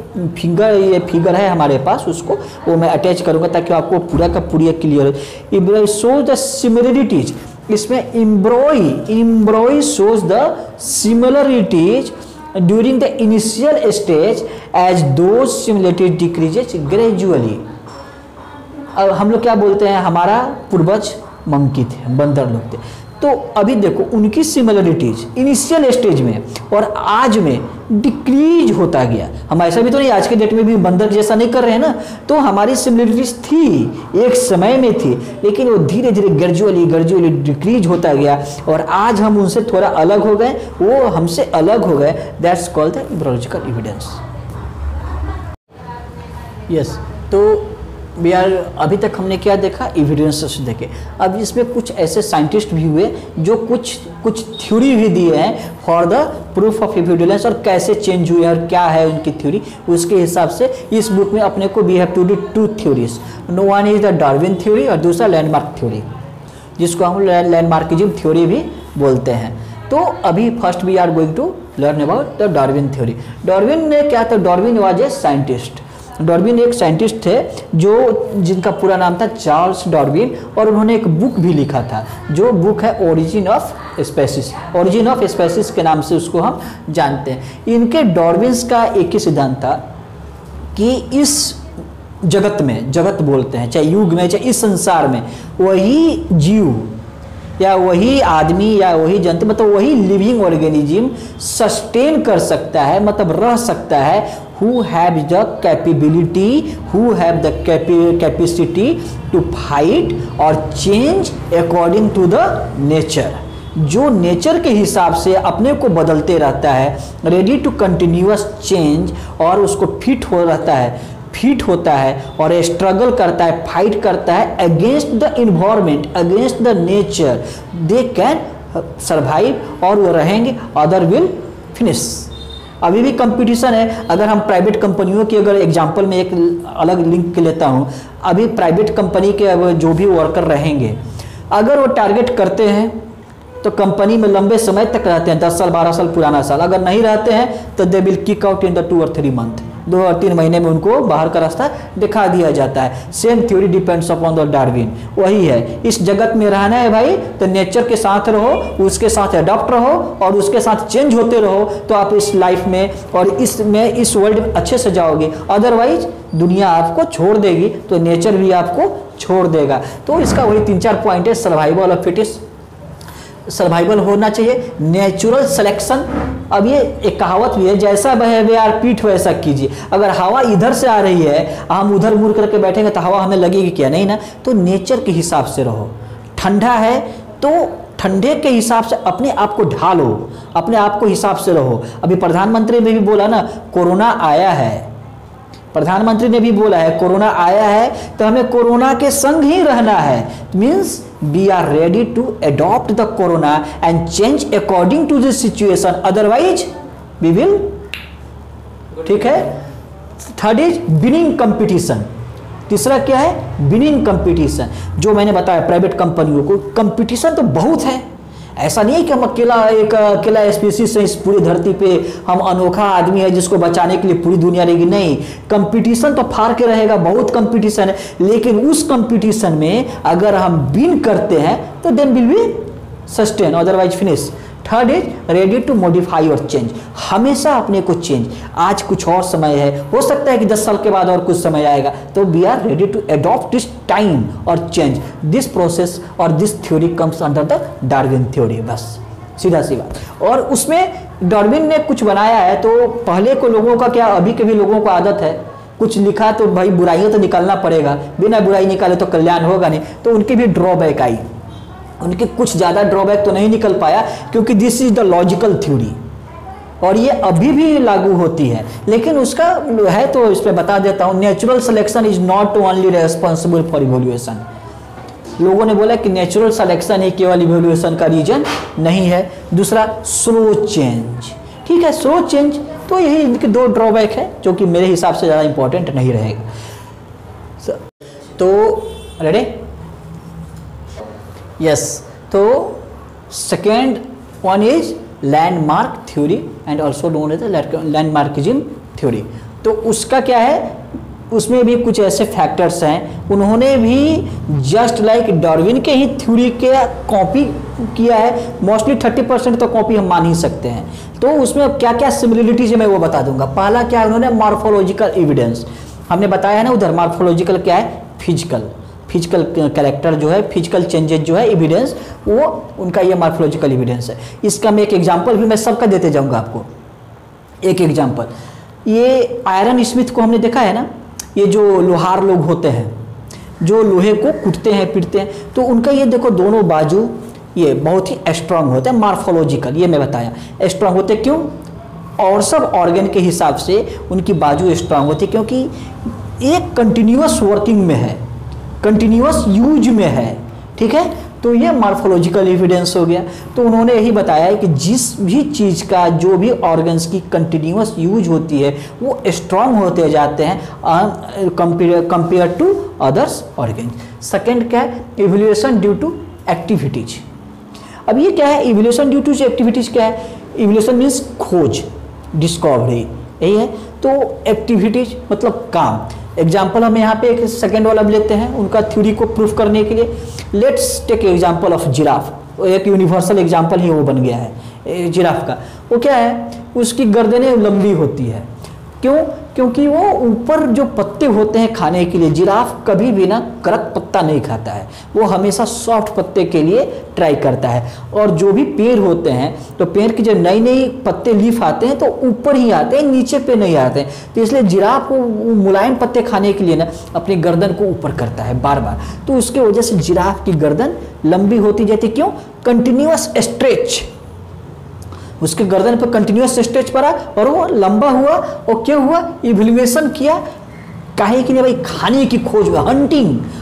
ये फिगर है हमारे पास, उसको वो मैं अटैच करूँगा ताकि आपको पूरा का पूरा क्लियर हो. Embryo shows the similarities. इसमें embryo shows the similarities during the initial stage as those similarities decreases gradually. अब हम लोग क्या बोलते हैं, हमारा पूर्वज मंकी थे, बंदर लोग थे, तो अभी देखो उनकी सिमिलरिटीज इनिशियल स्टेज में और आज में डिक्रीज होता गया. हम ऐसा भी तो नहीं आज के डेट में भी बंदर जैसा नहीं कर रहे हैं ना, तो हमारी सिमिलरिटीज थी, एक समय में थी, लेकिन वो धीरे धीरे ग्रेजुअली डिक्रीज होता गया और आज हम उनसे थोड़ा अलग हो गए, वो हमसे अलग हो गए. That's called the embryological evidence. Yes, तो अभी तक हमने क्या देखा, एविडेंसेस देखे. अब इसमें कुछ ऐसे साइंटिस्ट भी हुए जो कुछ थ्योरी भी दिए हैं for the proof of evidence, और कैसे चेंज हुए और क्या है उनकी थ्योरी. उसके हिसाब से इस बुक में अपने को we have to do 2 theories. One is the Darwin theory और दूसरा लैंडमार्क थ्योरी, जिसको हम लैंडमार्किज्म थ्योरी भी बोलते हैं. तो अभी first we are going to learn about the Darwin theory. Darwin ने क्या था, Darwin was a scientist. Darwin एक साइंटिस्ट थे जिनका पूरा नाम था चार्ल्स डार्विन, और उन्होंने एक बुक भी लिखा था, जो बुक है ओरिजिन ऑफ स्पेसीज के नाम से उसको हम जानते हैं. इनके डार्विन्स का एक ही सिद्धांत था कि इस जगत बोलते हैं, चाहे युग में चाहे इस संसार में, वही जीव या वही आदमी या वही जंतु, मतलब वही लिविंग ऑर्गेनिज्म सस्टेन कर सकता है, मतलब रह सकता है, who have the capability, who have the capacity to fight or change according to the nature. जो नेचर के हिसाब से अपने को बदलते रहता है, रेडी टू कंटिन्यूअस चेंज, और उसको फिट होता है और स्ट्रगल करता है, फाइट करता है against the environment, against the nature. They can survive और वो रहेंगे, अदर विल फिनिश. अभी भी कंपटीशन है. अगर हम प्राइवेट कंपनियों की अगर एग्जांपल में एक अलग लिंक लेता हूं, अभी प्राइवेट कंपनी के जो भी वर्कर रहेंगे, अगर वो टारगेट करते हैं तो कंपनी में लंबे समय तक रहते हैं, 10 साल 12 साल पुराना साल. अगर नहीं रहते हैं तो they will kick out in the 2 or 3 month, 2 और 3 महीने में उनको बाहर का रास्ता दिखा दिया जाता है. Same theory depends upon the Darwin. वही है, इस जगत में रहना है भाई तो नेचर के साथ रहो, उसके साथ अडॉप्ट रहो और उसके साथ चेंज होते रहो, तो आप इस लाइफ में और इस वर्ल्ड में अच्छे से जाओगे. अदरवाइज दुनिया आपको छोड़ देगी, तो नेचर भी आपको छोड़ देगा. तो इसका वही 3-4 पॉइंट है. सर्वाइवल ऑफ फिटेस्ट, सर्वाइवल होना चाहिए, नेचुरल सिलेक्शन. अब ये एक कहावत भी है, जैसा बिहेवियर पीठ वैसा कीजिए. अगर हवा इधर से आ रही है, हम उधर मुड़ करके बैठेंगे तो हवा हमें लगेगी क्या, नहीं ना. तो नेचर के हिसाब से रहो. ठंडा है तो ठंडे के हिसाब से अपने आप को ढालो, अपने आप को हिसाब से रहो. अभी प्रधानमंत्री ने भी बोला ना, कोरोना आया है, प्रधानमंत्री ने भी बोला है कोरोना आया है तो हमें कोरोना के संग ही रहना है. Means we are ready to adopt the corona and change according to the situation, otherwise we will. ठीक है. Third is winning competition. तीसरा क्या है, विनिंग कंपटीशन. जो मैंने बताया प्राइवेट कंपनियों को कंपटीशन तो बहुत है. ऐसा नहीं है कि हम अकेला स्पीसीज से इस पूरी धरती पे हम अनोखा आदमी है जिसको बचाने के लिए पूरी दुनिया रहेगी. नहीं, कंपटीशन तो फार के रहेगा, बहुत कंपटीशन है. लेकिन उस कंपटीशन में अगर हम विन करते हैं तो then will be sustain, otherwise finish. Third is ready to modify और चेंज. हमेशा अपने को चेंज. आज कुछ और समय है, हो सकता है कि 10 साल के बाद और कुछ समय आएगा, तो we are ready to adopt this time और चेंज. दिस प्रोसेस और this theory comes under the Darwin theory. बस सीधा सी बात. और उसमें डार्विन ने कुछ बनाया है, तो पहले को लोगों का क्या, अभी के भी लोगों को आदत है, कुछ लिखा तो भाई बुराइयां तो निकालना पड़ेगा, बिना बुराई निकाले तो कल्याण होगा नहीं. तो उनकी भी ड्रॉबैक आई, उनके कुछ ज़्यादा ड्रॉबैक तो नहीं निकल पाया, क्योंकि this is the logical theory. और ये अभी भी लागू होती है, लेकिन उसका है तो इस पर बता देता हूँ। Natural selection is not only responsible for evolution. लोगों ने बोला कि नेचुरल सिलेक्शन ही केवल इवोल्यूशन का रीजन नहीं है। दूसरा स्लो चेंज, ठीक है, स्लो चेंज, तो यही इनके दो ड्रॉबैक है जो कि मेरे हिसाब से ज़्यादा इंपॉर्टेंट नहीं रहेगा। तो रेडी, यस, तो second one is landmark theory and also known as landmarkism theory. तो उसका क्या है, उसमें भी कुछ ऐसे फैक्टर्स हैं, उन्होंने भी जस्ट लाइक डार्विन के ही थ्योरी के कॉपी किया है। मोस्टली 30% तो कॉपी हम मान ही सकते हैं। तो उसमें क्या क्या सिमिलरिटीज है मैं वो बता दूंगा। पहला क्या है, उन्होंने मॉर्फोलॉजिकल एविडेंस, हमने बताया है ना उधर, मॉर्फोलॉजिकल क्या है, फिजिकल कैरेक्टर जो है, फिजिकल चेंजेस जो है, एविडेंस, वो उनका ये मॉर्फोलॉजिकल एविडेंस है। इसका मैं एक एग्जांपल भी मैं सबका देते जाऊंगा आपको। एक एग्जांपल, ये आयरन स्मिथ को हमने देखा है ना, ये जो लोहार लोग होते हैं जो लोहे को कूटते हैं पीटते हैं, तो उनका ये देखो दोनों बाजू ये बहुत ही स्ट्रांग होते हैं। मॉर्फोलॉजिकल ये मैं बताया स्ट्रांग होते क्यों, और सब ऑर्गन के हिसाब से उनकी बाजू स्ट्रांग होती है क्योंकि एक कंटिन्यूअस वर्किंग में है, कंटिन्यूअस यूज में है, ठीक है। तो ये मॉर्फोलॉजिकल एविडेंस हो गया। तो उन्होंने यही बताया है कि जिस भी चीज़ का जो भी ऑर्गन्स की कंटिन्यूअस यूज होती है वो स्ट्रांग होते जाते हैं compare to others organs. Second क्या है, इवोल्यूशन ड्यू टू एक्टिविटीज। अब ये क्या है, इवोल्यूशन ड्यू टू एक्टिविटीज क्या है, इवोल्यूशन मीन्स खोज, डिस्कवरी, यही है। तो एक्टिविटीज मतलब काम। एग्जाम्पल हम यहाँ पे एक सेकेंड वाला लेते हैं उनका थ्योरी को प्रूफ करने के लिए। Let's take example of giraffe, एक यूनिवर्सल एग्जाम्पल ही वो बन गया है जिराफ का। वो क्या है, उसकी गर्दनें लंबी होती है, क्यों, क्योंकि वो ऊपर जो पत्ते होते हैं खाने के लिए, जिराफ कभी भी ना कड़क पत्ता नहीं खाता है, वो हमेशा सॉफ्ट पत्ते के लिए ट्राई करता है। और जो भी पेड़ होते हैं तो पेड़ की जो नई नई पत्ते लीफ आते हैं तो ऊपर ही आते हैं, नीचे पे नहीं आते हैं। तो इसलिए जिराफ को मुलायम पत्ते खाने के लिए ना अपनी गर्दन को ऊपर करता है बार बार। तो उसके वजह से जिराफ की गर्दन लंबी होती जाती, क्यों, कंटिन्यूअस स्ट्रेच, उसके गर्दन पर कंटिन्यूअस स्ट्रेच पड़ा और वो लंबा हुआ। और क्यों हुआ, इवोल्यूशन किया, काहे के लिए भाई, खाने की खोज में,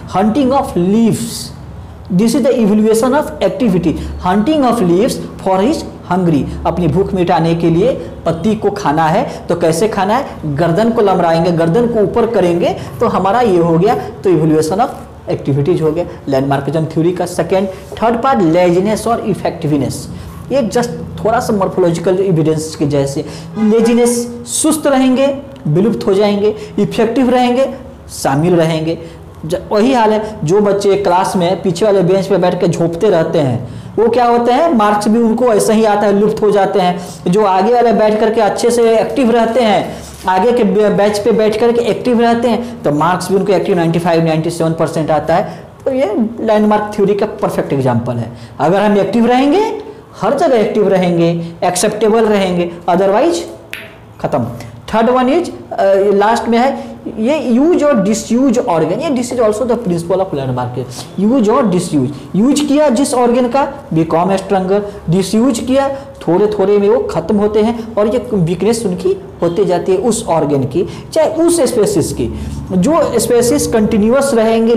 hunting of leaves. This is the evolution of activity, hunting of leaves for his hungry, अपनी भूख मिटाने के लिए पत्ती को खाना है। तो कैसे खाना है, गर्दन को लमराएंगे, गर्दन को ऊपर करेंगे, तो हमारा ये हो गया, तो इवोल्यूशन ऑफ एक्टिविटीज हो गया लैंडमार्किज्म थ्योरी का। सेकेंड, थर्ड पार्ट लेजीनेस और इफेक्टिवनेस, ये जस्ट थोड़ा सा मॉर्फोलॉजिकल एविडेंस के जैसे। लेजीनेस, सुस्त रहेंगे, विलुप्त हो जाएंगे, इफेक्टिव रहेंगे, शामिल रहेंगे। वही हाल है, जो बच्चे क्लास में पीछे वाले बेंच पे बैठ के झोंपते रहते हैं वो क्या होते हैं, मार्क्स भी उनको ऐसा ही आता है, लुप्त हो जाते हैं। जो आगे वाले बैठ करके अच्छे से एक्टिव रहते हैं, आगे के बैच पे बैठ करके एक्टिव रहते हैं, तो मार्क्स भी उनको एक्टिव 95-97% आता है। तो ये लैंडमार्क थ्योरी का परफेक्ट एग्जाम्पल है। अगर हम एक्टिव रहेंगे, हर जगह एक्टिव रहेंगे, एक्सेप्टेबल रहेंगे, अदरवाइज खत्म। थर्ड वन इज लास्ट में है ये यूज और डिसयूज ऑर्गन। ये this is also the principle of landmark, use और डिसयूज। यूज किया जिस ऑर्गन का, बिकॉम स्ट्रॉन्गर, डिसयूज किया थोड़े थोड़े में वो खत्म होते हैं और ये वीकनेस उनकी होती जाती है उस ऑर्गन की, चाहे उस स्पेसिस की। जो स्पेसिस कंटिन्यूअस रहेंगे,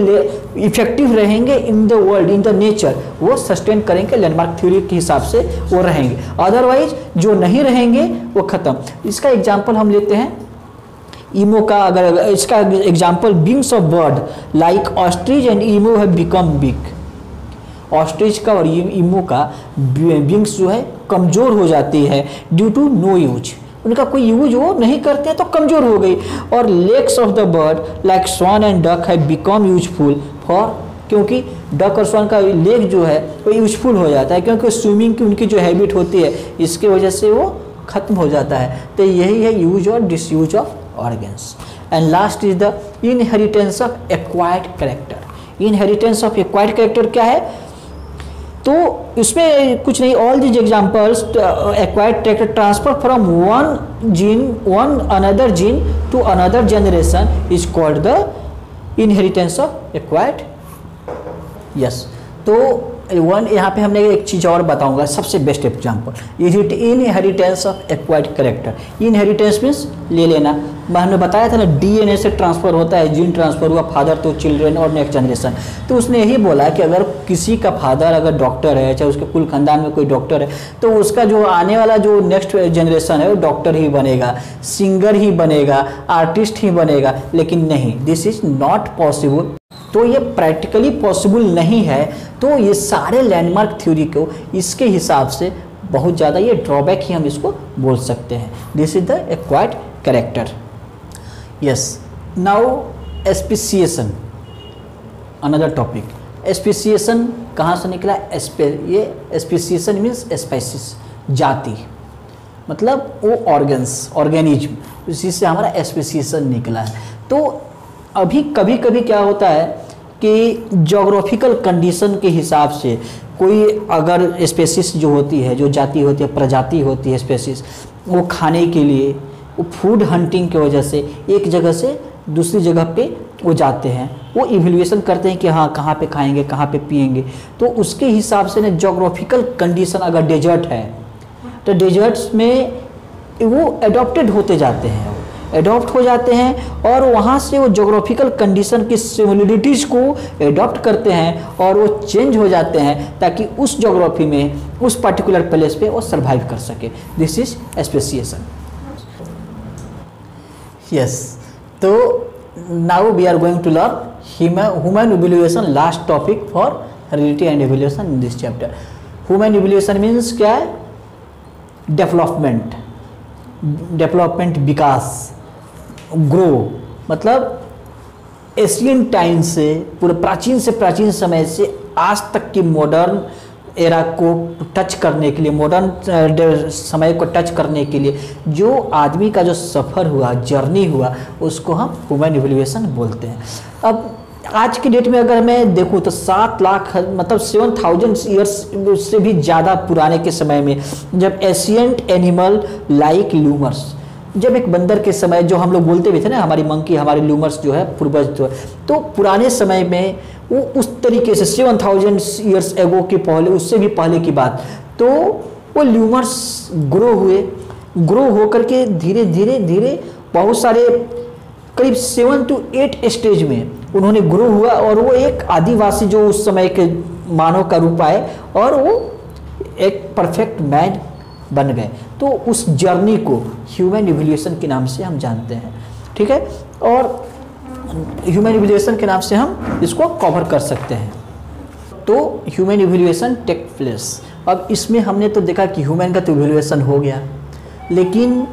इफेक्टिव रहेंगे in the world, in the nature, वो सस्टेन करेंगे, लैंडमार्क थ्योरी के हिसाब से वो रहेंगे। अदरवाइज जो नहीं रहेंगे वो खत्म। इसका एग्जाम्पल हम लेते हैं ईमो का। अगर इसका example, wings of bird like ostrich and emu have become big. Ostrich का और ईमो का विंग्स जो है कमज़ोर हो जाती है ड्यू टू नो यूज, उनका कोई यूज वो नहीं करते हैं तो कमज़ोर हो गई। और legs of the bird like swan and duck have become useful for, क्योंकि डक और स्वान का लेग जो है वो यूजफुल हो जाता है, क्योंकि स्विमिंग की उनकी जो हैबिट होती है इसके वजह से वो खत्म हो जाता है। तो यही है यूज और disuse of organs. And last is the inheritance of acquired character. Inheritance of acquired character क्या है, तो इसमें कुछ नहीं, all these examples acquired character transfer from one another gene to another generation is called the inheritance of acquired. Yes, तो one यहाँ पे हमने एक चीज़ और बताऊंगा, सबसे best example inheritance of acquired character. Inheritance means ले लेना, हमने बताया था ना डीएनए से ट्रांसफर होता है, जीन ट्रांसफर हुआ फादर टू चिल्ड्रेन और नेक्स्ट जनरेशन। तो उसने यही बोला कि अगर किसी का फादर अगर डॉक्टर है, चाहे उसके कुल खानदान में कोई डॉक्टर है, तो उसका जो आने वाला जो नेक्स्ट जनरेशन है वो डॉक्टर ही बनेगा, सिंगर ही बनेगा, आर्टिस्ट ही बनेगा। लेकिन नहीं, दिस इज नॉट पॉसिबल। तो ये प्रैक्टिकली पॉसिबल नहीं है। तो ये सारे लैंडमार्क थ्योरी को इसके हिसाब से बहुत ज़्यादा ये ड्रॉबैक ही हम इसको बोल सकते हैं। This is the acquired character. Yes, now speciation, another topic. Speciation कहाँ से निकला? ये स्पेसिएशन मीन्स स्पेसिस, जाति, मतलब वो ऑर्गन्स, ऑर्गेनिज्म, उसी से हमारा स्पेसिएशन निकला है। तो अभी कभी कभी क्या होता है कि जोग्राफिकल कंडीशन के हिसाब से कोई अगर स्पेसिस जो होती है, जो जाति होती है, प्रजाति होती है स्पेसिस, वो खाने के लिए, वो फूड हंटिंग की वजह से एक जगह से दूसरी जगह पे वो जाते हैं, वो इवैल्यूएशन करते हैं कि हाँ कहाँ पे खाएंगे, कहाँ पे पिएंगे। तो उसके हिसाब से ना जोग्राफिकल कंडीशन, अगर डेजर्ट है तो डेजर्ट्स में वो एडॉप्टेड होते जाते हैं, एडॉप्ट हो जाते हैं और वहाँ से वो जोग्राफिकल कंडीशन की सिमिलरिटीज़ को एडॉप्ट करते हैं और वो चेंज हो जाते हैं ताकि उस जोग्राफी में, उस पर्टिकुलर प्लेस पे वो सर्वाइव कर सके। This is speciation. यस, तो now we are going to learn human evaluation, last topic for heredity and evaluation in this chapter. Human evaluation means क्या है? डेवलपमेंट, डेवलपमेंट, विकास, ग्रो, मतलब एशियन टाइम से, पूरे प्राचीन से प्राचीन समय से आज तक की मॉडर्न एरा को टच करने के लिए, मॉडर्न समय को टच करने के लिए जो आदमी का जो सफ़र हुआ, जर्नी हुआ, उसको हम ह्यूमन इवैल्यूएशन बोलते हैं। अब आज की डेट में अगर मैं देखूं तो 7 लाख, मतलब 7000 ईयर्स से भी ज़्यादा पुराने के समय में, जब एशियंट एनिमल लाइक लूमर्स, जब एक बंदर के समय, जो हम लोग बोलते भी थे ना हमारी मंकी, हमारे लूमर्स जो है पूर्वज, तो पुराने समय में वो उस तरीके से 7000 ईयर्स एगो के पहले, उससे भी पहले की बात, तो वो ल्यूमर्स ग्रो हुए, ग्रो होकर के धीरे धीरे धीरे बहुत सारे करीब 7 to 8 स्टेज में उन्होंने ग्रो हुआ और वो एक आदिवासी जो उस समय के मानव का रूप आए और वो एक परफेक्ट मैन बन गए। तो उस जर्नी को ह्यूमन इवैल्यूएशन के नाम से हम जानते हैं, ठीक है, और ह्यूमन इवैल्यूएशन के नाम से हम इसको कवर कर सकते हैं। तो ह्यूमन इवैल्यूएशन टेक प्लेस। अब इसमें हमने तो देखा कि ह्यूमन का तो इवैल्यूएशन हो गया, लेकिन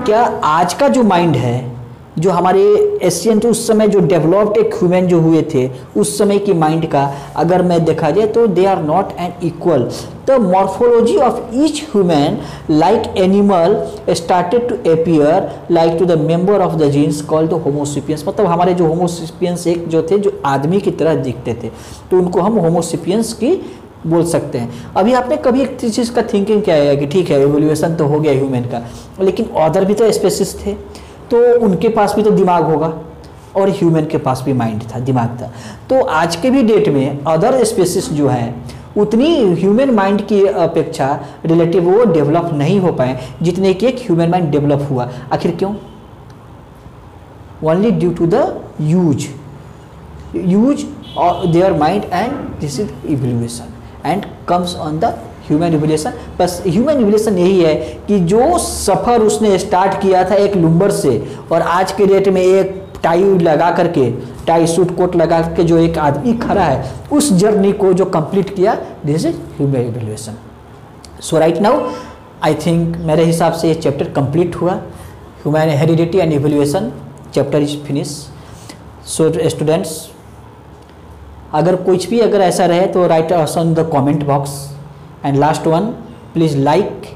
क्या आज का जो माइंड है, जो हमारे एशियन उस समय जो डेवलप्ड एक ह्यूमन जो हुए थे, उस समय की माइंड का अगर मैं देखा जाए तो they are not an equal. The morphology of each human like animal started to appear like to the member of the genes called the homo sapiens. मतलब हमारे जो होमोसेपियंस एक जो थे, जो आदमी की तरह दिखते थे, तो उनको हम होमोसेपियंस की बोल सकते हैं। अभी आपने कभी एक चीज़ का थिंकिंग क्या है कि ठीक है एवोल्यूशन तो हो गया ह्यूमन का, लेकिन अदर भी तो स्पेसिस थे, तो उनके पास भी तो दिमाग होगा और ह्यूमन के पास भी माइंड था, दिमाग था। तो आज के भी डेट में अदर स्पेसिस जो है उतनी ह्यूमन माइंड की अपेक्षा रिलेटिव वो डेवलप नहीं हो पाए जितने कि एक ह्यूमन माइंड डेवलप हुआ। आखिर क्यों? Only due to the use of their mind and this is evaluation and comes on the human evaluation. बस ह्यूमन इवैल्यूएशन यही है कि जो सफ़र उसने स्टार्ट किया था एक लूम्बर से, और आज के डेट में एक टाई लगा करके, टाई सूट कोट लगा करके जो एक आदमी खड़ा है, उस जर्नी को जो कंप्लीट किया, this is human evaluation. So right now I think मेरे हिसाब से ये चैप्टर कंप्लीट हुआ। Human heredity and evaluation chapter is finish. So students, अगर कुछ भी अगर ऐसा रहे तो right us on the comment box, and last one, please like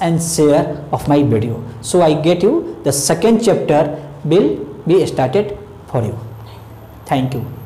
and share of my video so I get you the second chapter will be started for you. Thank you.